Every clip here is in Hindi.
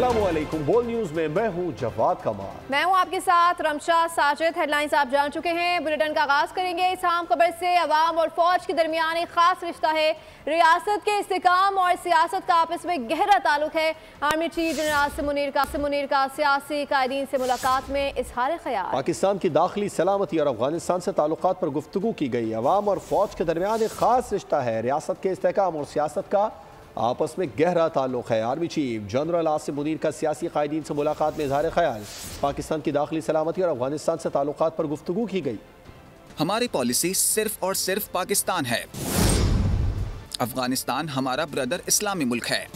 अस्सलामुअलैकुम। बोल न्यूज में मैं हूं जवाद कमाल। मैं हूं आपके साथ रमशा साजिद। हेडलाइंस आप जान चुके हैं। बुलेटिन का आगाज करेंगे इस अहम खबर से। अवाम और फौज के दरमियान एक खास रिश्ता है। रियासत के इस्तेकाम और सियासत का आपस में गहरा ताल्लुक है। Army chief general Asim Munir का सियासी कायदीन से मुलाकात में इजहार ख्याल। पाकिस्तान की दाखिली सलामती और अफगानिस्तान से ताल्लुकात पर गुफ्तगू की गई। अवाम और फौज के दरमियान एक खास रिश्ता है। रियासत के इस्तेकाम और सियासत का आपस में गहरा ताल्लुक है। Army chief general Asim Munir का सियासी कायदीन से मुलाकात में इजहार ख्याल। पाकिस्तान की दाखिली सलामती और अफगानिस्तान से ताल्लुकात पर गुफ्तगू की गई। हमारी पॉलिसी सिर्फ और सिर्फ पाकिस्तान है। अफगानिस्तान हमारा ब्रदर इस्लामी मुल्क है।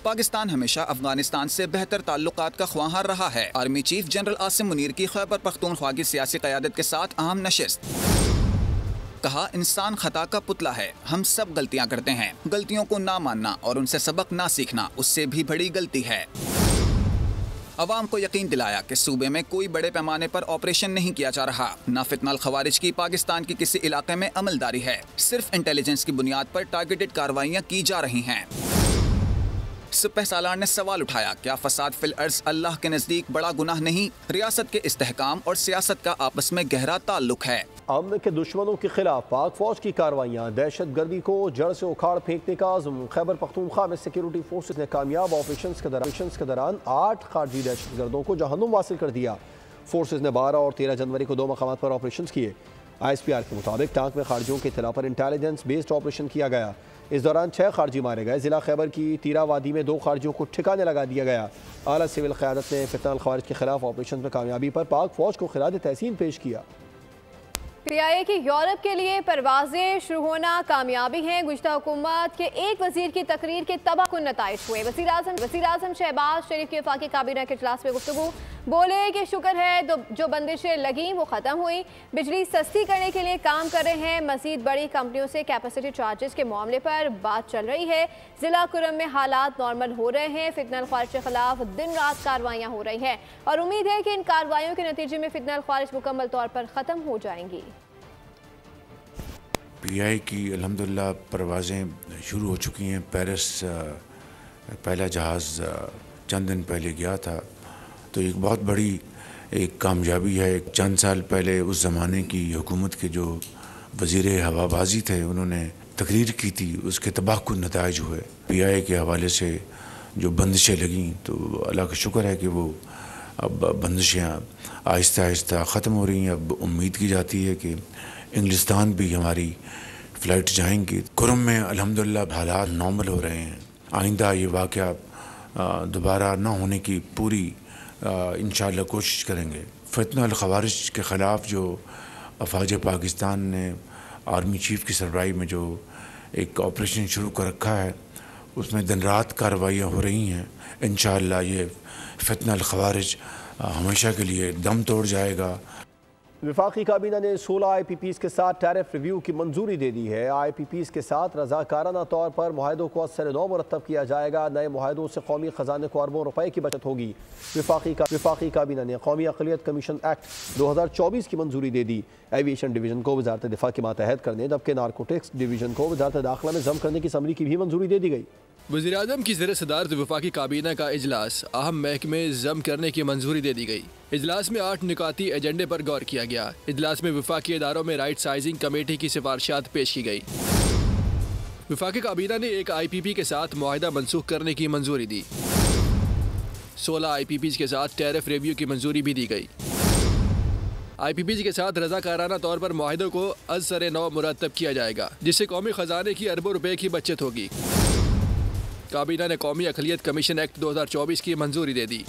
पाकिस्तान हमेशा अफगानिस्तान से बेहतर ताल्लुकात का ख्वाहार रहा है। Army chief general Asim Munir की खैबर पख्तूनख्वा की सियासी क़यादत के साथ अहम नशिस्त। कहा, इंसान खता का पुतला है। हम सब गलतियां करते हैं। गलतियों को ना मानना और उनसे सबक ना सीखना उससे भी बड़ी गलती है। अवाम को यकीन दिलाया कि सूबे में कोई बड़े पैमाने पर ऑपरेशन नहीं किया जा रहा। ना फितनल खवारिज की पाकिस्तान के किसी इलाके में अमलदारी है। सिर्फ इंटेलिजेंस की बुनियाद पर टारगेटेड कार्रवाइयां की जा रही हैं। सुपह सालार ने सवाल उठाया, क्या फसाद फिल अर्ज़ अल्लाह के नज़दीक बड़ा गुनाह नहीं? रियासत के इस्तेहकाम और सियासत का आपस में गहरा ताल्लुक है। अमन के दुश्मनों के खिलाफ पाक फौज की कार्रवाइयाँ, दहशत गर्दी को जड़ से उखाड़ फेंकने का आज़म। खैबर पख्तूनख्वा में सिक्योरिटी फोर्सेज ने कामयाब ऑपरेशन के दौरान 8 खारजी दहशत गर्दों को जहन्नुम वासिल कर दिया। फोर्सेज ने 12 और 13 जनवरी को 2 मकामात पर ऑपरेशन किए। ISPR के मुताबिक टांक में खारजियों के इत्तला पर इंटेलिजेंस बेस्ड ऑपरेशन किया गया। इस दौरान 6 खारजी मारे गए। जिला खैबर की तीरा वादी में 2 खारजियों को ठिकाने लगा दिया गया। आला सिविल क़यादत ने फितनल खवारिज के खिलाफ ऑपरेशन में कामयाबी पर पाक फौज को खिराज तहसीन पेश किया। PIA की यूरोप के लिए परवाजें शुरू होना कामयाबी है। गुज़श्ता हुकूमत के एक वजीर की तकरीर के तबाहकुन नताइज हुए। वज़ीर आज़म शहबाज शरीफ की वफाकी काबीना के इजलास में गुफ्तगू। बोले कि शुक्र है जो बंदिशें लगीं वो ख़त्म हुई। बिजली सस्ती करने के लिए काम कर रहे हैं। मज़ीद बड़ी कंपनियों से कैपेसिटी चार्जेस के मामले पर बात चल रही है। ज़िला कुरम में हालात नॉर्मल हो रहे हैं। फितनल ख्वारिज के खिलाफ दिन रात कार्रवाइयाँ हो रही हैं और उम्मीद है कि इन कार्रवाइयों के नतीजे में फितनल ख्वारिज मुकम्मल तौर पर ख़त्म हो जाएंगी। PI की अल्हम्दुलिल्लाह परवाज़ें शुरू हो चुकी हैं। पेरिस पहला जहाज़ चंद दिन पहले गया था, तो एक बहुत बड़ी एक कामयाबी है। चंद साल पहले उस ज़माने की हुकूमत के जो वज़ीर हवाबाजी थे उन्होंने तकरीर की थी, उसके तबाहकुन नताइज हुए। PI के हवाले से जो बंदिशें लगीं तो अल्लाह का शुक्र है कि वो अब बंदिशें आहिस्ता आहिस्ता ख़त्म हो रही हैं। अब उम्मीद की जाती है कि इंग्लिस्तान भी हमारी फ़्लाइट जाएंगी। कुरम में अल्हम्दुलिल्लाह हालात नॉर्मल हो रहे हैं। आइंदा ये वाक़या दोबारा न होने की पूरी इंशाअल्लाह कोशिश करेंगे। फितनल खवारिज के ख़िलाफ़ जो अफ़वाज पाकिस्तान ने आर्मी चीफ़ की सरबराही में जो एक ऑपरेशन शुरू कर रखा है उसमें दिन रात कार्रवाइयाँ हो रही हैं। इंशाअल्लाह ये फितनल खवारिज हमेशा के लिए दम तोड़ जाएगा। वफाकी काबीना ने 16 IPPs के साथ टैरिफ रिव्यू की मंजूरी दे दी है। IPPs के साथ रजाकाराना तौर पर मुआहदों को असर नौ मुरतब किया जाएगा। नए मुआहदों से कौमी खजाने को अरबों रुपए की बचत होगी। वफाकी काबीना ने कौमी अक़लियत कमीशन एक्ट 2024 की मंजूरी दे दी। एविएशन डिवीजन को वजारत दिफा के मातहत करने, जबकि नारकोटिक्स डिवीजन को वजारत दाखिला में जम करने की असम्बली की भी मंजूरी दे दी गई। वज़ीर-ए-आज़म की ज़ेर सदारत वफाकी काबीना का इजलास, अहम महकमे जम करने की मंजूरी दे दी गई। इजलास में 8 निकाती एजेंडे पर गौर किया गया। इजलास में वफाकी इदारों में राइट साइजिंग कमेटी की सिफारिशात पेश की गई। वफाकी काबीना ने एक IPP के साथ मुआहदा मनसूख करने की मंजूरी दी। 16 IPPs के साथ टैरिफ रिव्यू की मंजूरी भी दी गई। IPPs के साथ रजाकाराना तौर पर मुआहदों को असर नौ मुरतब किया जाएगा, जिससे कौमी खजाने की अरबों रुपए की बचत होगी। काबीना ने कौमी अक़लियत कमीशन एक्ट 2024 की मंजूरी दे दी।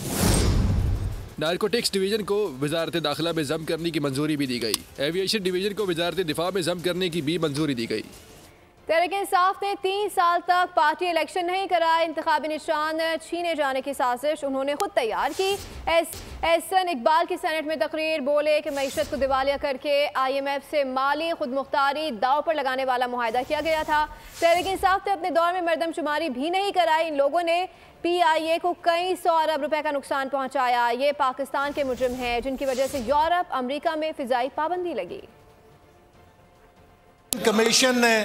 नारकोटिक्स डिवीजन को वजारत दाखिला में जम करने की मंजूरी भी दी गई। एविएशन डिवीजन को वजारत दिफा में जम करने की भी मंजूरी दी गई। तहरीक इंसाफ ने 3 साल तक पार्टी इलेक्शन नहीं कराए। इंतखाबी निशान छीने जाने की साजिश उन्होंने खुद तैयार की। एहसन इकबाल की सेनेट में तकरीर। बोले कि मईशत को दिवालिया करके IMF से माली खुद मुख्तारी दाव पर लगाने वाला मुआहदा किया गया था। तहरीक इंसाफ ने अपने दौर में मरदमशुमारी भी नहीं कराई। इन लोगों ने PIA को कई 100 अरब रुपए का नुकसान पहुँचाया। ये पाकिस्तान के मुजरिम हैं जिनकी वजह से यूरोप अमरीका में फ़िज़ाई पाबंदी लगी। कमीशन ने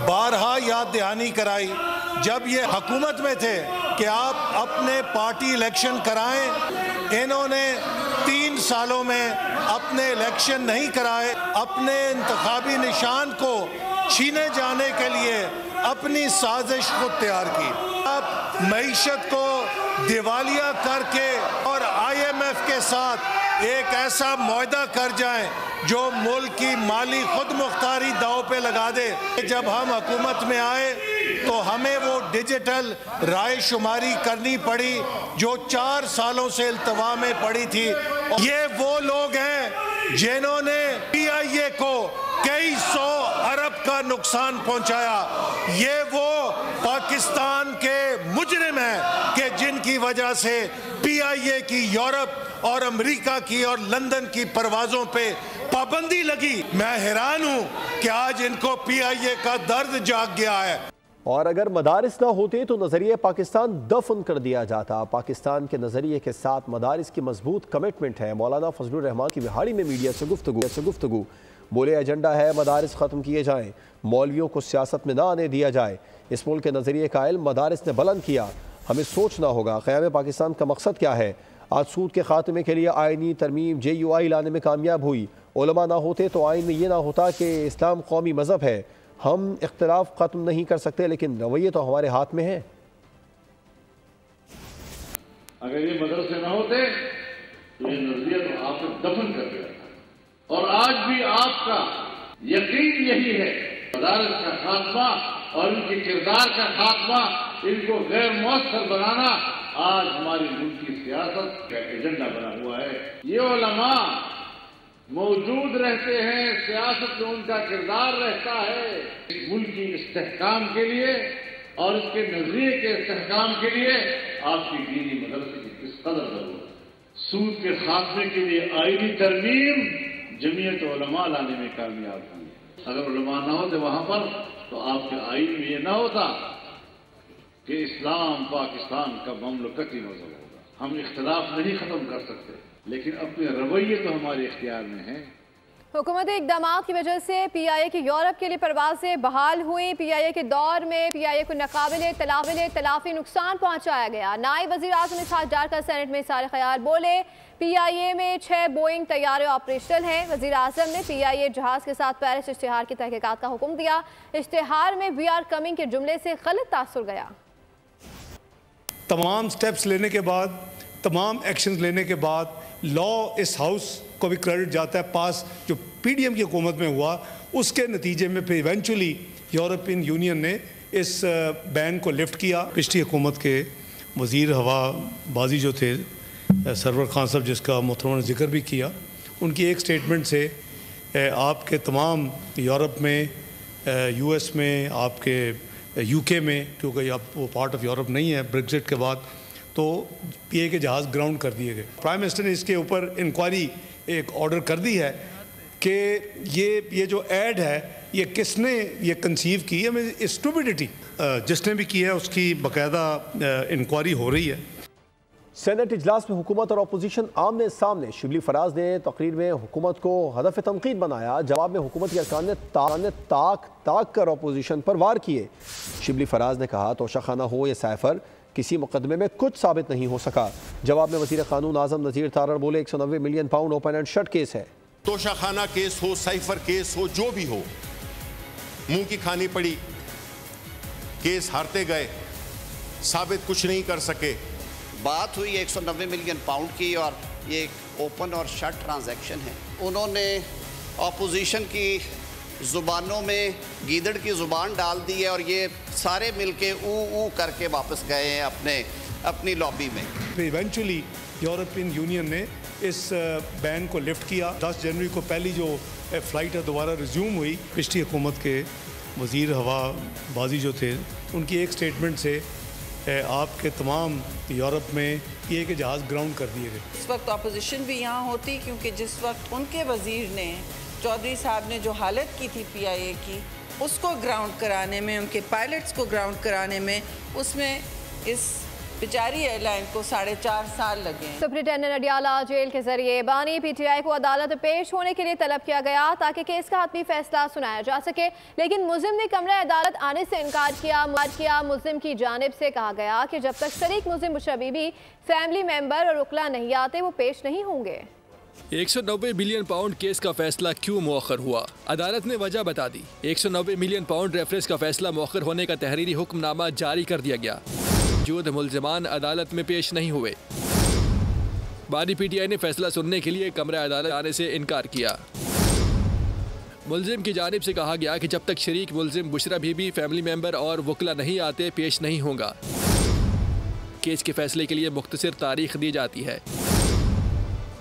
बारहा याद दहानी कराई जब ये हुकूमत में थे कि आप अपने पार्टी इलेक्शन कराएं। इन्होंने 3 सालों में अपने इलेक्शन नहीं कराए। अपने इंतखाबी निशान को छीने जाने के लिए अपनी साजिश खुद तैयार की। आप मईशत को दिवालिया करके और IMF के साथ एक ऐसा मुआहदा कर जाएं जो मुल्क की माली खुद मुख्तारी दाव पे लगा दे। जब हम हुकूमत में आए तो हमें वो डिजिटल राय शुमारी करनी पड़ी जो 4 सालों से इल्तवा में पड़ी थी। ये वो लोग हैं जिन्होंने PIA को कई 100 अरब का नुकसान पहुंचाया। ये वो पाकिस्तान के मुजरिम हैं कि जिनकी वजह से PIA की यूरोप और अमेरिका की और लंदन की परवाज़ों पे पाबंदी लगी। मैं हैरान हूं कि आज इनको PIA का दर्द जाग गया है। और अगर मदारिस ना होते तो नज़रिए पाकिस्तान दफन कर दिया जाता। पाकिस्तान के नज़रिए के साथ मदारिस की मजबूत कमिटमेंट है। मौलाना फजलुर रहमान की बिहाड़ी में मीडिया से गुफ्तगू बोले, एजेंडा है मदारिस ख़त्म किए जाएँ, मौलवियों को सियासत में ना आने दिया जाए। इस मुल्क के नज़रिए का इल्म मदारिस ने बुलंद किया, हमें सोचना होगा क़याम पाकिस्तान का मकसद क्या है। आज सूद के खात्मे के लिए आइनी तरमीम JUI लाने में कामयाब हुई। उलमा ना होते तो आइन में ये ना होता कि इस्लाम कौमी मज़हब है। हम इख्तिलाफ ख़त्म नहीं कर सकते लेकिन रवैये तो हमारे हाथ में है। अगर ये मदरसे ना होते तो ये नजरिया तो आपने दफन कर दिया था। और आज भी आपका यकीन यही है, मदारिस का खात्मा और इनके किरदार का खात्मा, इनको गैर मौसर बनाना आज हमारी मुल्क की सियासत का एजेंडा बना हुआ है। ये उलमा मौजूद रहते हैं, सियासत में उनका किरदार रहता है। इस मुल्क की इस्तेहकाम के लिए और इसके नजरिए के इस्तेहकाम के लिए आपकी दीनी मदरसे की किस कदर जरूरत है। सूद के खात्मे के लिए आईनी तरमीम जमीयत उलमा लाने में कामयाब हुई। अगर उलमा ना होते वहां पर तो आपके आईन में ये ना होता कि इस्लाम पाकिस्तान का ममलकती मज़हब होगा। हम इख्तिलाफ नहीं खत्म कर सकते लेकिन अपने रवैये तो हमारे इख्तियार में हैं। हुकूमती इक़दामात की वजह से PIA की यूरोप के लिए परवाजें बहाल हुई। PIA के दौर में PIA को नाकाबिले तलाफी नुकसान पहुंचाया गया। नायब वज़ीर आज़म इसहाक़ डार का सेनेट में इज़हार ख़याल, बोले PIA में 6 बोइंग तैयारे ऑपरेशनल हैं। वज़ीर आज़म ने PIA जहाज़ के साथ पेरिस इश्तिहार की तहक़ीक़ात का हुक्म दिया। इश्तिहार में "वी आर कमिंग" के जुमले से गलत तासुर गया। तमाम स्टेप्स लेने के बाद, तमाम एक्शंस लेने के बाद लॉ इस हाउस को भी क्रेडिट जाता है पास जो PDM की हुकूमत में हुआ। उसके नतीजे में फिर इवेंचुअली यूरोपियन यूनियन ने इस बैन को लिफ्ट किया। पिछली हुकूमत के वज़ीर हवा बाजी जो थे सरवर खान साहब, जिसका मोहतरमा ने जिक्र भी किया, उनकी एक स्टेटमेंट से आपके तमाम यूरोप में, US में, आपके UK में, क्योंकि अब वो पार्ट ऑफ यूरोप नहीं है ब्रेक्जिट के बाद, तो PIA के जहाज़ ग्राउंड कर दिए गए। प्राइम मिनिस्टर ने इसके ऊपर इंक्वायरी एक ऑर्डर कर दी है कि ये जो ऐड है ये किसने ये कंसीव की है। स्टूपिडिटी जिसने भी की है उसकी बाकायदा इंक्वायरी हो रही है। सेनेट इजलास में हुकूमत और अपोजिशन आमने सामने। शिबली फराज ने तकरीर में हुकूमत को हदफ तनकीद बनाया। जवाब में हुकूमत के अरकान ने ताक कर अपोजिशन पर वार किए। शिबली फराज ने कहा तोशाखाना हो या साइफर, किसी मुकदमे में कुछ साबित नहीं हो सका। जवाब में वज़ीर कानून आज़म नज़ीर तारड़ बोले 190 million pound open and shut case है। तोशाखाना केस हो, साइफर केस हो, जो भी हो, मुंह की खानी पड़ी, केस हारते गए, साबित कुछ नहीं कर सके। बात हुई 190 मिलियन पाउंड की और ये एक ओपन और शट ट्रांजैक्शन है। उन्होंने ऑपोजिशन की ज़ुबानों में गीदड़ की ज़ुबान डाल दी है और ये सारे मिलके ऊ करके वापस गए हैं अपनी लॉबी में। इवेंचुअली यूरोपियन यूनियन ने इस बैन को लिफ्ट किया। 10 जनवरी को पहली जो फ़्लाइट है दोबारा रिज्यूम हुई। पिछली हुकूमत के वज़ीर हवा बाजी जो थे, उनकी एक स्टेटमेंट से आपके तमाम यूरोप में PIA के जहाज़ ग्राउंड कर दिए गए। इस वक्त अपोजिशन भी यहाँ होती, क्योंकि जिस वक्त उनके वज़ीर ने, चौधरी साहब ने जो हालत की थी PIA की, उसको ग्राउंड कराने में, उनके पायलट्स को ग्राउंड कराने में, उसमें इस बेचारी एयरलाइन को 4.5 साल लगे। सुप्रिंटेंडेंट अडियाला जेल के जरिए बानी पीटीआई को अदालत में पेश होने के लिए तलब किया गया ताकि केस का हतमी फैसला सुनाया जा सके, लेकिन मुल्जिम ने कमरा अदालत आने से इनकार किया। मुल्जिम की जानिब से कहा गया कि जब तक शरीक मुल्जिम बुशरा बीबी, फैमिली मेंबर और वकला नहीं आते वो पेश नहीं होंगे। 190 बिलियन पाउंड केस का फैसला क्यों मौखर हुआ? अदालत ने वजह बता दी। 190 मिलियन पाउंड रेफरेंस का फैसला मौखर होने का तहरीरी हुक्मनामा जारी कर दिया गया। मौजूद मुल्जिमान अदालत में पेश नहीं हुए। बानी पीटीआई ने फैसला सुनने के लिए कमरा अदालत आने से इनकार किया। मुल्जिम की जानिब से कहा गया कि जब तक शरीक मुल्जिम बुशरा बीबी, फैमिली मेंबर और वकला नहीं आते पेश नहीं होगा। केस के फैसले के लिए मुख्तसर तारीख दी जाती है।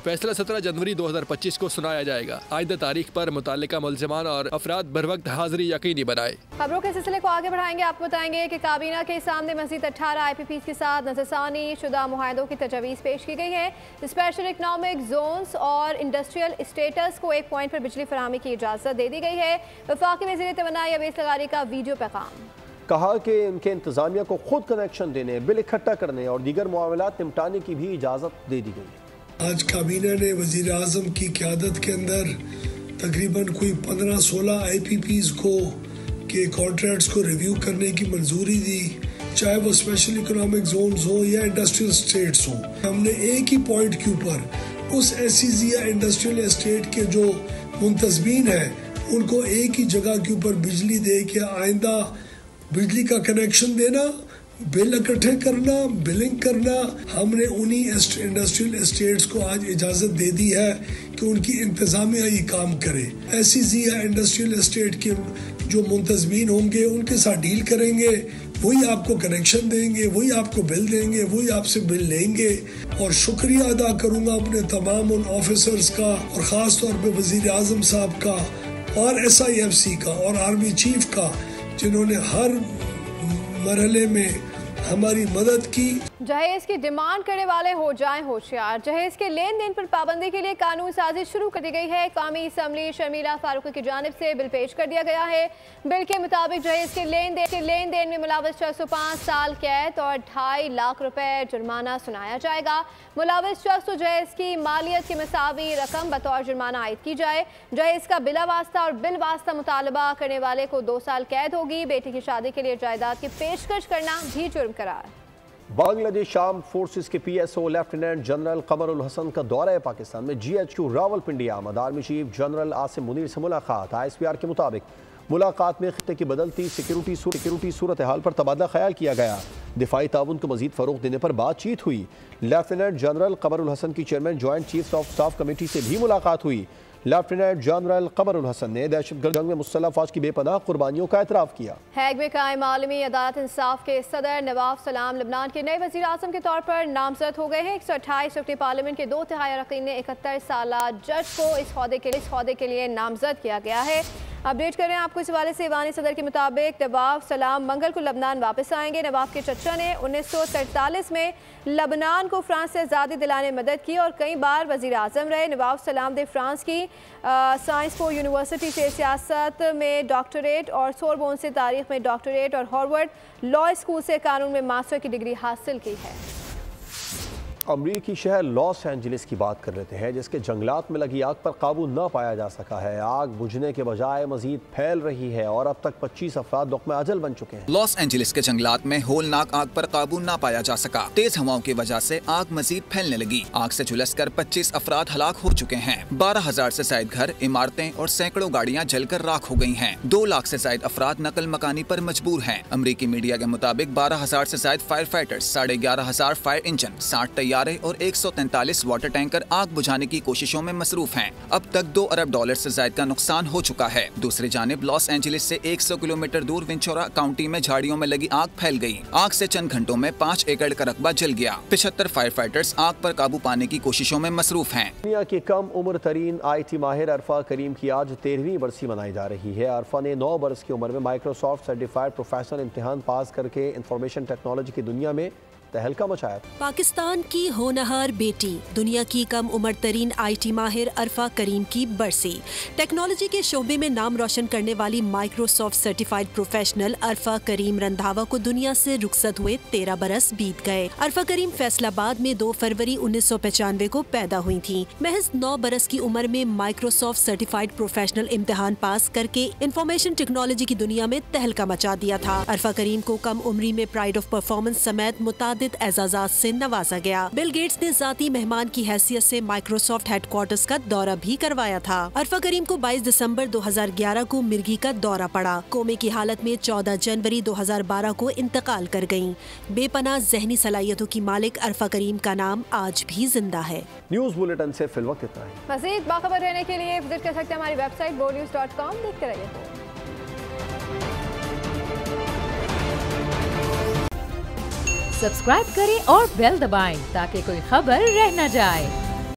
फैसला 17 जनवरी 2025 को सुनाया जाएगा। आइंदा तारीख पर मुताल्लिका मुल्जिमान और अफराद बरवक्त हाजिरी यकीनी बनाए। खबरों के सिलसिले को आगे बढ़ाएंगे। आपको बताएंगे कि काबीना के सामने मजीद 18 IPPs के साथ नजरसानी शुदा मुआहदों की तजवीज़ पेश की गई है। स्पेशल इकनॉमिक जोन्स और इंडस्ट्रियल स्टेटस को एक पॉइंट पर बिजली फराहमी की इजाज़त दे दी गई है। वफाकी वज़ीर तवानाई अवैस लगारी का वीडियो पैगाम। कहा कि उनके इंतजामिया को खुद कनेक्शन देने, बिल इकट्ठा करने और दीगर मामलात निपटाने की भी इजाज़त दे दी गई है। आज काबीना ने वजीर आज़म की क़यादत के अंदर तकरीबन कोई 15-16 IPPs को के कॉन्ट्रैक्ट्स को रिव्यू करने की मंजूरी दी, चाहे वो स्पेशल इकोनॉमिक जोन्स हो या इंडस्ट्रियल स्टेट्स हो। हमने एक ही पॉइंट के ऊपर उस SEZ या इंडस्ट्रियल एस्टेट के जो मुंतजमीन है उनको एक ही जगह के ऊपर बिजली दे के आइंदा बिजली का कनेक्शन देना, बिल इकट्ठे करना, बिलिंग करना। हमने उन्हीं इंडस्ट्रियल एस्टेट्स को आज इजाज़त दे दी है कि उनकी इंतज़ामिया ये काम करे। SEZ या इंडस्ट्रियल एस्टेट के जो मुंतजमीन होंगे उनके साथ डील करेंगे, वही आपको कनेक्शन देंगे, वही आपको बिल देंगे, वही आपसे बिल लेंगे। और शुक्रिया अदा करूँगा अपने तमाम उन ऑफिसर्स का और ख़ास तौर पर वज़ीर आज़म साहब का और SIFC का और आर्मी चीफ का, जिन्होंने हर मरहले में हमारी मदद की। जहेज की डिमांड करने वाले हो जाएं होशियार। जहेज के लेन देन पर पाबंदी के लिए कानून साजी शुरू कर दी गई है। कौमी असम्बली शर्मिला फारूकी की जानिब से बिल पेश कर दिया गया है। बिल के मुताबिक जहेज के लेन देन में मुलाविस 605 साल कैद और 2.5 लाख रुपए जुर्माना सुनाया जाएगा। मुलाविस शख्स को जहेज की मालियत की मसावी रकम बतौर जुर्माना आयद की जाए। जहेज का बिला वास्ता और बिल वास्ता मुतालबा करने वाले को 2 साल कैद होगी। बेटी की शादी के लिए जायदाद की पेशकश करना भी जुर्म करार। बांग्लादेश आर्म्ड फोर्सेस के PSO lieutenant general Kamrul Hasan का दौरा पाकिस्तान में GHQ रावलपिंडी आमद। Army chief general Asim Munir से मुलाकात। ISPR के मुताबिक मुलाकात में खित्ते की बदलती सिक्योरिटी सूरत हाल पर तबादला ख्याल किया गया। दिफाई ताउन को मजीद फ़रोग़ देने पर बातचीत हुई। लेफ्टिनेंट जनरल कमरुल हसन की chairman joint chiefs of staff committee से भी मुलाकात हुई। लेफ्टिनेंट जनरल कमरुल हसन ने दहशतगर्द जंग में मुसल्लह फौज की बेपनाह कुर्बानियों का एतराफ़ किया। हैग में कायम आलमी अदालत इंसाफ के सदर नवाब सलाम लबनान के नए वज़ीर आज़म के तौर पर नामजद हो गए हैं। 128 रुकनी पार्लियामेंट के 2/3 अरकान ने 71 साला जज को इस ओहदे के लिए नामजद किया गया है। अपडेट कर रहे हैं आपको इस हवाले से। ईवानी सदर के मुताबिक नवाब सलाम मंगल को लबनान वापस आएंगे। नवाब के चचा ने 1943 में लबनान को फ्रांस से आज़ादी दिलाने में मदद की और कई बार वज़ीर आज़म रहे। नवाब सलाम ने फ्रांस की साइंस पो यूनिवर्सिटी से सियासत में डॉक्टरेट और सोरबोन से तारीख में डॉक्टरेट और हार्वर्ड लॉ स्कूल से कानून में मास्टर की डिग्री हासिल की है। अमरीकी शहर लॉस एंजलिस की बात कर लेते हैं, जिसके जंगलात में लगी आग पर काबू न पाया जा सका है। आग बुझने के बजाय मजीद फैल रही है और अब तक 25 अफराद रुकमे अजल बन चुके हैं। लॉस एंजलिस के जंगलात में होलनाक आग पर काबू न पाया जा सका। तेज हवाओं की वजह से आग मजीद फैलने लगी। आग से झुलसकर 25 अफराद हलाक हो चुके हैं। 12,000 से ज्यादा घर, इमारतें और सैकड़ों गाड़ियाँ जलकर राख हो गयी हैं। 2 लाख से ज्यादा अफराद नकल मकानी पर मजबूर हैं। अमरीकी मीडिया के मुताबिक 12,000 से ज्यादा फायर फाइटर्स, 11,500 फायर इंजन, 60 तैयारे और 143 वाटर टैंकर आग बुझाने की कोशिशों में मसरूफ हैं। अब तक $2 अरब से ज्यादा का नुकसान हो चुका है। दूसरी जानिब लॉस एंजलिस से 100 किलोमीटर दूर वेंचुरा काउंटी में झाड़ियों में लगी आग फैल गई। आग से चंद घंटों में 5 एकड़ का रकबा जल गया। 75 फायर फाइटर्स आग पर काबू पाने की कोशिशों में मसरूफ हैं। दुनिया की कम उम्र तरीन IT माहिर अरफा करीम की आज 13वीं बरसी मनाई जा रही है। अरफा ने 9 बरस की उम्र में माइक्रोसॉफ्ट सर्टिफाइड प्रोफेशनल इम्तिहान पास करके इंफॉर्मेशन टेक्नोलॉजी की दुनिया में तहलका मचाया। पाकिस्तान की होनहार बेटी, दुनिया की कम उम्र तरीन IT माहिर अरफा करीम की बरसी। टेक्नोलॉजी के शोबे में नाम रोशन करने वाली माइक्रोसॉफ्ट सर्टिफाइड प्रोफेशनल अरफा करीम रंधावा को दुनिया से रुखसत हुए 13 बरस बीत गए। अरफा करीम फैसलाबाद में 2 फरवरी 1995 को पैदा हुई थी। महज 9 बरस की उम्र में माइक्रोसॉफ्ट सर्टिफाइड प्रोफेशनल इम्तिहान पास करके इंफॉर्मेशन टेक्नोलॉजी की दुनिया में तहलका मचा दिया था। अरफा करीम को कम उम्री में प्राइड ऑफ परफॉर्मेंस समेत मुतादिद एजाजात से नवाजा गया। बिल गेट्स ने जाती मेहमान की हैसियत से माइक्रोसॉफ्ट हेडक्वार्टर्स का दौरा भी करवाया था। अरफा करीम को 22 दिसंबर 2011 को मिर्गी का दौरा पड़ा। कोमे की हालत में 14 जनवरी 2012 को इंतकाल कर गयीं। बेपनाह जहनी सलाहियतों की मालिक अरफा करीम का नाम आज भी जिंदा है। न्यूज बुलेटिन से फिलवक्त इतना है। मज़ीद बाखबर रहने के लिए विजिट कर सकते हैं हमारी वेबसाइट bonews.com। देखते रहिए। सब्सक्राइब करें और बेल दबाएं ताकि कोई खबर रह न जाए।